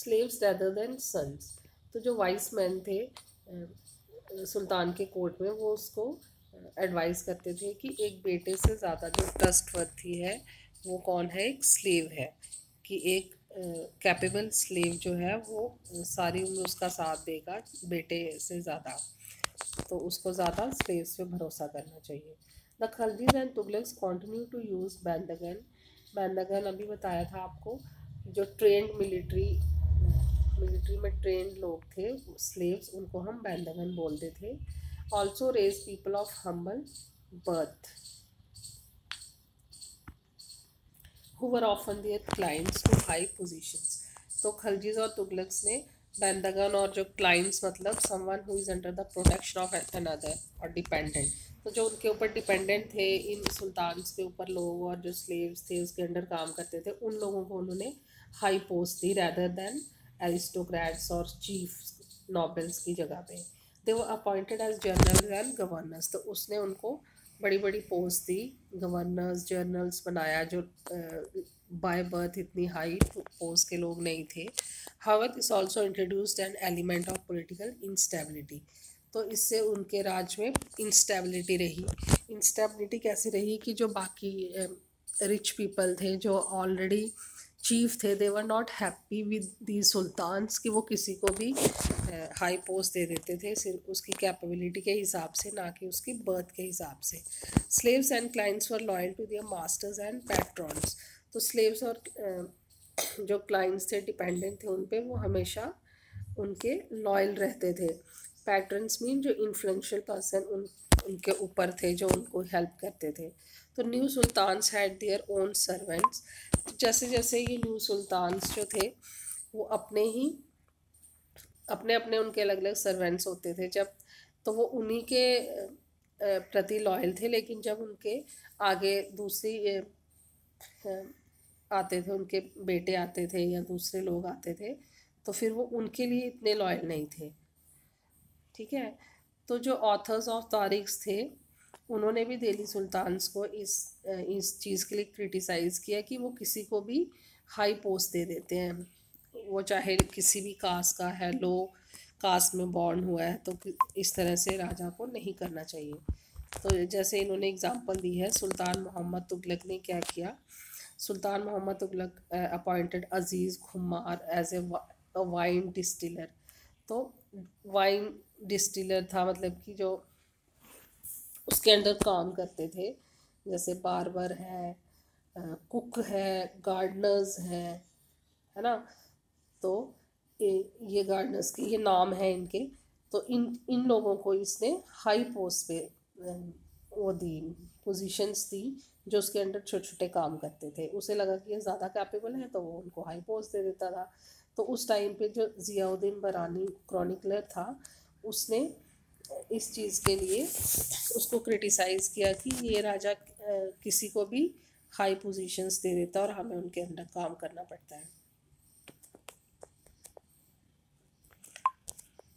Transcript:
slaves rather than sons. तो जो vice man थे सुल्तान के कोर्ट में, वो उसको एडवाइस करते थे कि एक बेटे से ज़्यादा जो ट्रस्टवर्थी है वो कौन है, एक स्लेव है, कि एक कैपेबल स्लेव जो है वो सारी उम्र उसका साथ देगा बेटे से ज़्यादा, तो उसको ज़्यादा स्लेव्स पे भरोसा करना चाहिए। The Khaljis and Tughlaqs continue to use बैंदगन। बैंदगन अभी बताया था आपको, जो ट्रेंड मिलिट्री में ट्रेंड लोग थे स्लेव्स, उनको हम बैंदगन बोलते थे। Also raised people of humble birth who were often their clients to high positions. तो खलजीज और तुगलक्स ने बैंदगन और जो क्लाइंट्स मतलब someone who is under the protection of another और डिपेंडेंट, तो जो उनके ऊपर डिपेंडेंट थे इन सुल्तान्स के ऊपर लोग, और जो स्लेव्स थे उसके अंडर काम करते थे, उन लोगों को उन्होंने हाई पोस्ट दी रैदर देन एरिस्टोक्रेट्स और चीफ नॉबल्स की जगह पे। They were appointed as general and governors, तो उसने उनको बड़ी बड़ी पोस्ट दी, गवर्नर्स जनरल्स बनाया, जो बाय बर्थ इतनी हाई पोस्ट के लोग नहीं थे। However this also introduced an element of political instability, तो इससे उनके राज में इंस्टेबिलिटी रही। इंस्टेबिलिटी कैसी रही कि जो बाकी रिच पीपल थे जो ऑलरेडी चीफ थे, they were not happy with the sultans, कि वो किसी को भी हाई पोस्ट दे देते थे सिर्फ उसकी कैपेबिलिटी के हिसाब से, ना कि उसकी बर्थ के हिसाब से। Slaves and clients were loyal to their masters and patrons, तो स्लेव्स और जो क्लाइंट्स थे डिपेंडेंट थे उन पे, वो हमेशा उनके लॉयल रहते थे। पैट्रन्स मीन जो इन्फ्लुएंशियल पर्सन उनके ऊपर थे, जो उनको हेल्प करते थे। तो new sultans had their own servants, जैसे जैसे ये न्यू सुल्तान्स जो थे वो अपने अपने उनके अलग अलग सर्वेंट्स होते थे, जब तो वो उन्हीं के प्रति लॉयल थे, लेकिन जब उनके आगे दूसरी आते थे, उनके बेटे आते थे या दूसरे लोग आते थे, तो फिर वो उनके लिए इतने लॉयल नहीं थे। ठीक है, तो जो ऑथर्स ऑफ तारीख्स थे उन्होंने भी दिल्ली सुल्तान्स को इस चीज़ के लिए क्रिटिसाइज़ किया कि वो किसी को भी हाई पोस्ट दे देते हैं, वो चाहे किसी भी कास्ट का है, लो कास्ट में बॉर्न हुआ है, तो इस तरह से राजा को नहीं करना चाहिए। तो जैसे इन्होंने एग्जांपल दी है, सुल्तान मोहम्मद तुगलक ने क्या किया, सुल्तान मोहम्मद तुगलक अपॉइंटेड अजीज़ खुमार एज ए वाइन डिस्टिलर, तो वाइन डिस्टिलर था मतलब कि जो उसके अंडर काम करते थे, जैसे बार्बर है, कुक है, गार्डनर्स हैं, है ना, तो ये गार्डनर्स के ये नाम है इनके, तो इन लोगों को इसने हाई पोस्ट पे वो दी, पोजीशंस दी, जो उसके अंडर छोटे छोटे काम करते थे। उसे लगा कि ये ज़्यादा कैपेबल है, तो वो उनको हाई पोस्ट दे देता था। तो उस टाइम पे जो ज़ियाउद्दीन बरानी क्रॉनिकलर था, उसने इस चीज़ के लिए उसको क्रिटिसाइज़ किया कि ये राजा किसी को भी हाई पोजीशंस दे देता और हमें उनके अंडर काम करना पड़ता है।